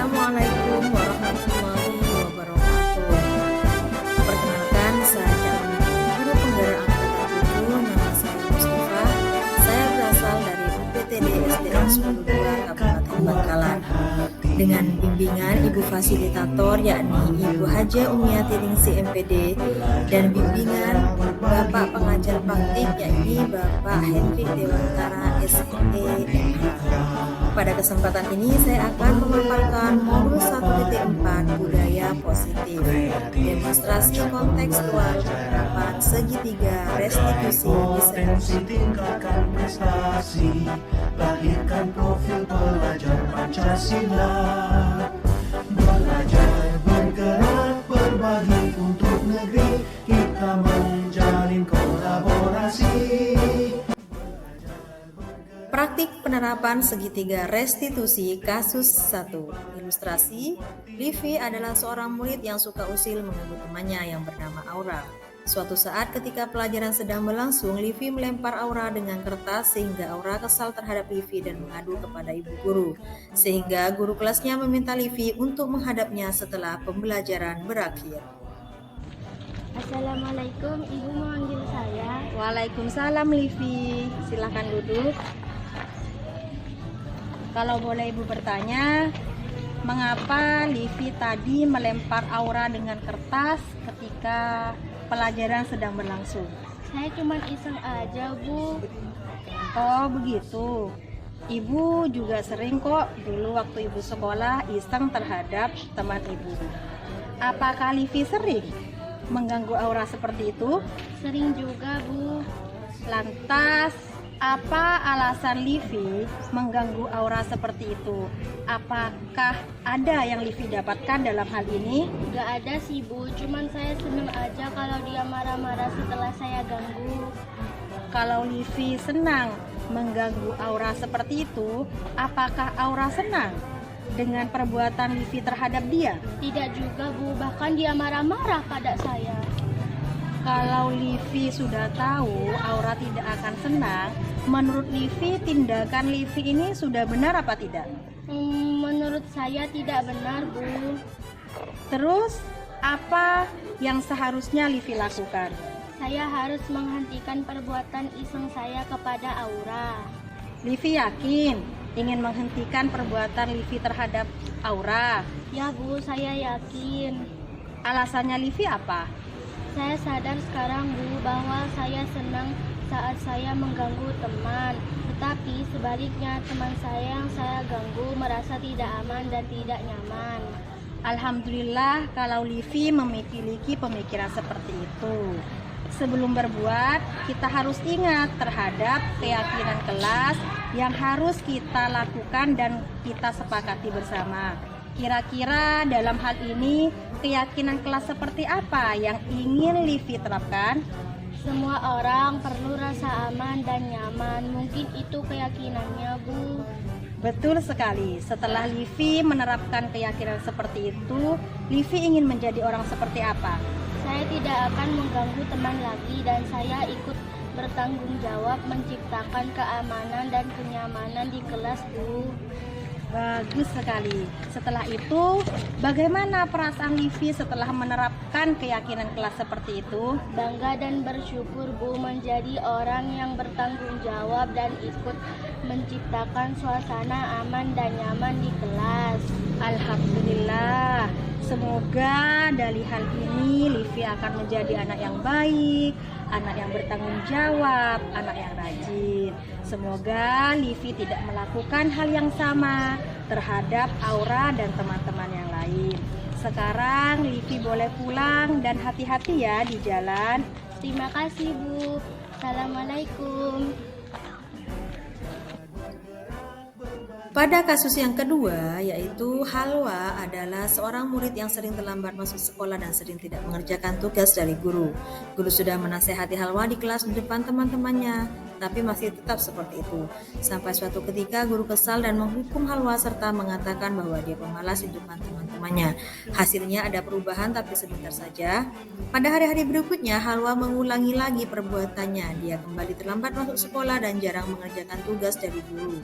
Assalamualaikum warahmatullahi wabarakatuh. Perkenalkan, saya guru penggerak angkatan 7, nama saya Mustafa. Saya berasal dari UPTD SDN 102 Kabupaten Bangkalan. Dengan bimbingan Ibu Fasilitator yakni Ibu Haja Umiati Ningsi MPD dan bimbingan Bapak Pengajar Praktik yakni Bapak Hendrik Dewantara SE. Pada kesempatan ini saya akan memaparkan modul 1.4 budaya positif, demonstrasi kontekstual penerapan segitiga restitusi Kompetensi tingkatkan prestasi, lahirkan profil pelajar Pancasila. Belajar, bergerak, berbagi untuk negeri, kita menjalin kolaborasi. Praktik penerapan segitiga restitusi kasus 1. Ilustrasi, Livi adalah seorang murid yang suka usil mengganggu temannya yang bernama Aura. Suatu saat ketika pelajaran sedang berlangsung, Livi melempar Aura dengan kertas sehingga Aura kesal terhadap Livi dan mengadu kepada ibu guru. Sehingga guru kelasnya meminta Livi untuk menghadapnya setelah pembelajaran berakhir. Assalamualaikum, Ibu memanggil saya. Waalaikumsalam Livi, silakan duduk. Kalau boleh Ibu bertanya, mengapa Livi tadi melempar Aura dengan kertas ketika pelajaran sedang berlangsung? Saya cuma iseng aja, Bu. Oh begitu. Ibu juga sering kok dulu waktu Ibu sekolah iseng terhadap teman Ibu. Apakah Livi sering mengganggu Aura seperti itu? Sering juga, Bu. Lantas, apa alasan Livi mengganggu Aura seperti itu? Apakah ada yang Livi dapatkan dalam hal ini? Gak ada sih, Bu. Cuman saya seneng aja kalau dia marah-marah setelah saya ganggu. Kalau Livi senang mengganggu Aura seperti itu, apakah Aura senang dengan perbuatan Livi terhadap dia? Tidak juga, Bu. Bahkan dia marah-marah pada saya. Kalau Livi sudah tahu Aura tidak akan senang, menurut Livi tindakan Livi ini sudah benar apa tidak? Menurut saya tidak benar, Bu. Terus apa yang seharusnya Livi lakukan? Saya harus menghentikan perbuatan iseng saya kepada Aura. Livi yakin ingin menghentikan perbuatan Livi terhadap Aura. Ya, Bu, saya yakin. Alasannya Livi apa? Saya sadar sekarang, Bu, bahwa saya senang saat saya mengganggu teman. Tetapi sebaliknya teman saya yang saya ganggu merasa tidak aman dan tidak nyaman. Alhamdulillah kalau Livi memiliki pemikiran seperti itu. Sebelum berbuat, kita harus ingat terhadap keyakinan kelas yang harus kita lakukan dan kita sepakati bersama. Kira-kira dalam hal ini keyakinan kelas seperti apa yang ingin Livi terapkan? Semua orang perlu rasa aman dan nyaman. Mungkin itu keyakinannya, Bu. Betul sekali. Setelah Livi menerapkan keyakinan seperti itu, Livi ingin menjadi orang seperti apa? Saya tidak akan mengganggu teman lagi dan saya ikut bertanggung jawab menciptakan keamanan dan kenyamanan di kelas, Bu. Bagus sekali. Setelah itu, bagaimana perasaan Livi setelah menerapkan keyakinan kelas seperti itu? Bangga dan bersyukur, Bu, menjadi orang yang bertanggung jawab dan ikut menciptakan suasana aman dan nyaman di kelas. Alhamdulillah. Semoga dari hal ini Livi akan menjadi anak yang baik, anak yang bertanggung jawab, anak yang rajin. Semoga Livi tidak melakukan hal yang sama terhadap Aura dan teman-teman yang lain. Sekarang Livi boleh pulang dan hati-hati ya di jalan. Terima kasih, Bu. Assalamualaikum. Pada kasus yang kedua, yaitu Halwa adalah seorang murid yang sering terlambat masuk sekolah dan sering tidak mengerjakan tugas dari guru. Guru sudah menasehati Halwa di kelas di depan teman-temannya, tapi masih tetap seperti itu. Sampai suatu ketika guru kesal dan menghukum Halwa serta mengatakan bahwa dia pemalas di depan teman-temannya. Hasilnya ada perubahan tapi sebentar saja. Pada hari-hari berikutnya, Halwa mengulangi lagi perbuatannya. Dia kembali terlambat masuk sekolah dan jarang mengerjakan tugas dari guru.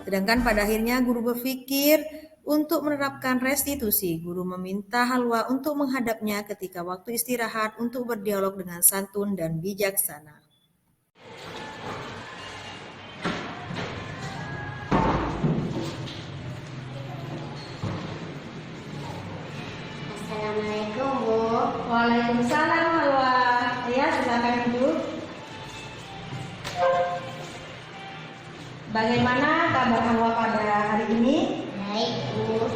Sedangkan pada akhirnya guru berpikir untuk menerapkan restitusi. Guru meminta Halwa untuk menghadapnya ketika waktu istirahat untuk berdialog dengan santun dan bijaksana. Assalamualaikum, Bu. Waalaikumsalam Halwa. Ya, silakan duduk. Bagaimana kabar Halwa pada hari ini? Baik, Bu.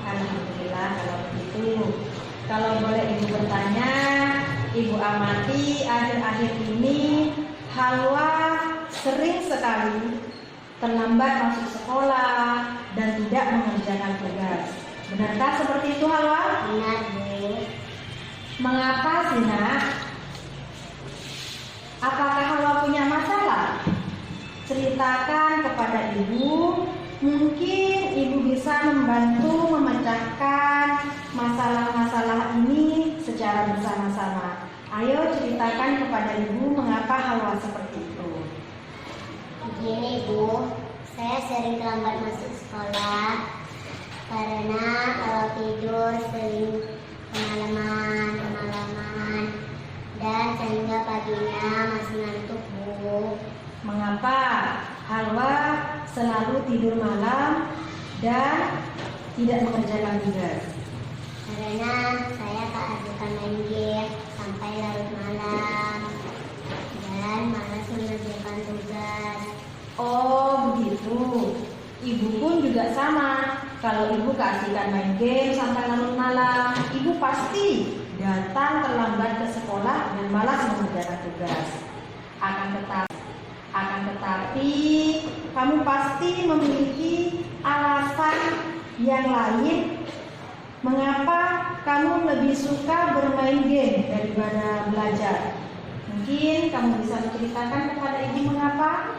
Alhamdulillah kalau begitu. Kalau boleh Ibu bertanya, Ibu amati akhir-akhir ini Halwa sering sekali terlambat masuk sekolah dan tidak mengerjakan tugas. Benarkah seperti itu Halwa? Benar, Bu. Mengapa sih nak? Apakah Halwa punya masalah? Ceritakan kepada ibu, mungkin ibu bisa membantu memecahkan masalah-masalah ini secara bersama-sama. Ayo ceritakan kepada ibu mengapa Halwa seperti itu. Begini, Bu. Saya sering terlambat masuk sekolah karena kalau tidur sering kemalaman, dan sehingga paginya masih ngantuk, Bu. Mengapa Halwa selalu tidur malam dan tidak mengerjakan tugas? Karena saya tak suka main game sampai larut malam dan malas mengerjakan tugas. Oh begitu. Ibu pun juga sama. Kalau ibu kasihkan main game sampai larut malam, ibu pasti datang terlambat ke sekolah dan malas mengerjakan tugas. Akan tetapi kamu pasti memiliki alasan yang lain mengapa kamu lebih suka bermain game daripada belajar. Mungkin kamu bisa menceritakan kepada ibu mengapa?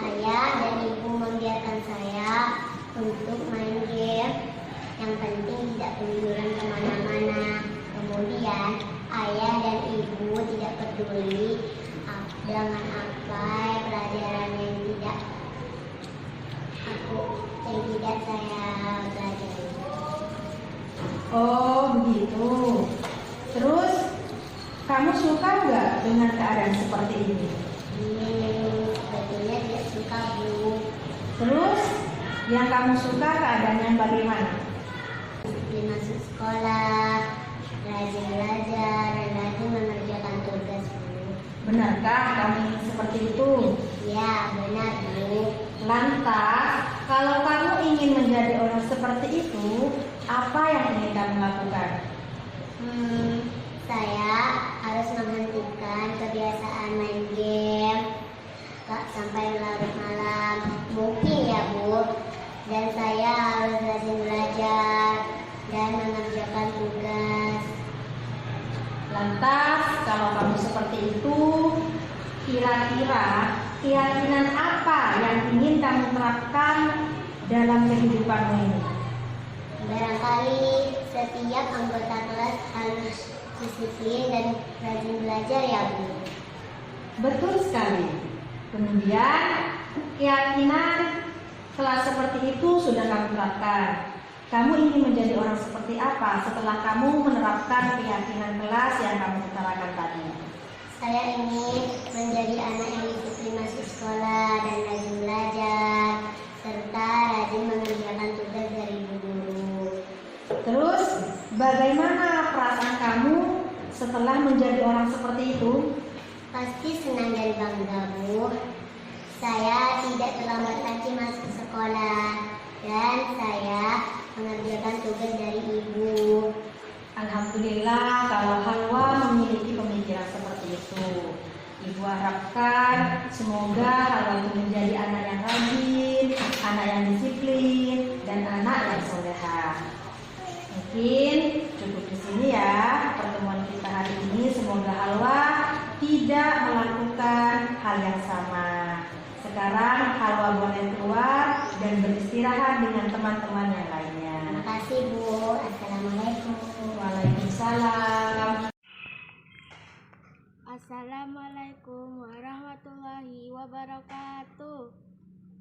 Ayah dan ibu membiarkan saya untuk main game. Yang penting tidak keluyuran kemana-mana. Kemudian ayah dan ibu tidak peduli dengan apa pelajaran yang tidak saya pelajari. Oh begitu. Terus kamu suka nggak dengan keadaan seperti ini? Sebetulnya tidak suka, Bu. Terus yang kamu suka keadaannya bagaimana? Seperti masuk sekolah, rajin belajar, dan rajin mengerjakan tugas, Bu. Benarkah kamu ingin seperti itu? Ya, benar, Bu. Lantas, kalau kamu ingin menjadi orang seperti itu, apa yang ingin kamu lakukan? Saya harus menghentikan kebiasaan main game sampai larut malam. Mungkin ya, Bu. Dan saya harus rajin belajar dan mengerjakan tugas. Lantas, kalau kamu seperti itu, kira-kira keyakinan apa yang ingin kamu terapkan dalam kehidupanmu ini? Barangkali setiap anggota kelas harus disiplin dan rajin belajar ya, Bu. Betul sekali. Kemudian, keyakinan kelas seperti itu sudah kamu terapkan. Kamu ingin menjadi orang seperti apa setelah kamu menerapkan keyakinan kelas yang kamu utarakan tadi? Saya ingin menjadi anak yang disiplin masuk sekolah dan rajin belajar, serta rajin mengerjakan tugas dari guru. Terus, bagaimana perasaan kamu setelah menjadi orang seperti itu? Pasti senang dan bangga, Bu. Saya tidak terlambat lagi masuk sekolah dan saya mengerjakan tugas dari ibu. Alhamdulillah kalau Halwa memiliki pemikiran seperti itu. Ibu harapkan semoga Halwa itu menjadi anak yang rajin, anak yang disiplin, dan anak yang solehah. Mungkin cukup di sini ya pertemuan kita hari ini. Semoga Halwa tidak melakukan hal yang sama. Sekarang Halwa boleh keluar dan beristirahat dengan teman-teman yang lainnya. Terima kasih, Bu. Assalamualaikum. Waalaikumsalam. Assalamualaikum warahmatullahi wabarakatuh.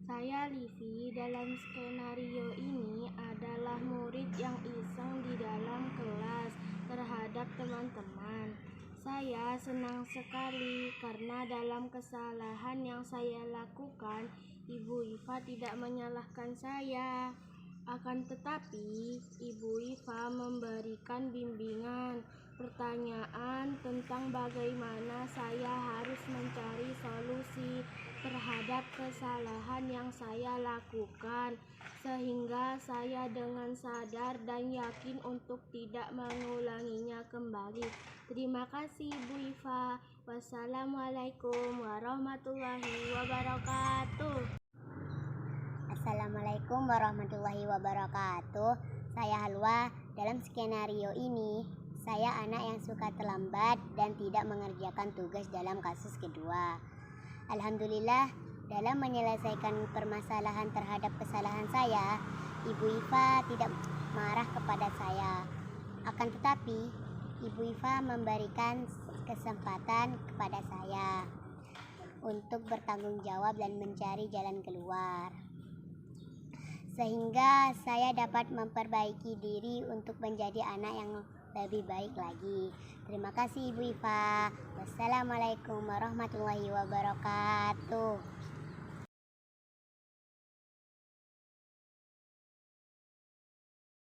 Saya Livi. Dalam skenario ini adalah murid yang iseng di dalam kelas terhadap teman-teman. Saya senang sekali karena dalam kesalahan yang saya lakukan, Ibu Iva tidak menyalahkan saya. Akan tetapi, Ibu Iva memberikan bimbingan, pertanyaan tentang bagaimana saya harus mencari solusi terhadap kesalahan yang saya lakukan, sehingga saya dengan sadar dan yakin untuk tidak mengulanginya kembali. Terima kasih Ibu Iva. Wassalamualaikum warahmatullahi wabarakatuh. Assalamualaikum warahmatullahi wabarakatuh. Saya Halwa. Dalam skenario ini, saya anak yang suka terlambat dan tidak mengerjakan tugas dalam kasus kedua. Alhamdulillah, dalam menyelesaikan permasalahan terhadap kesalahan saya, Ibu Iva tidak marah kepada saya. Akan tetapi, Ibu Iva memberikan kesempatan kepada saya untuk bertanggung jawab dan mencari jalan keluar, sehingga saya dapat memperbaiki diri untuk menjadi anak yang lebih baik lagi. Terima kasih Ibu Iva. Wassalamualaikum warahmatullahi wabarakatuh.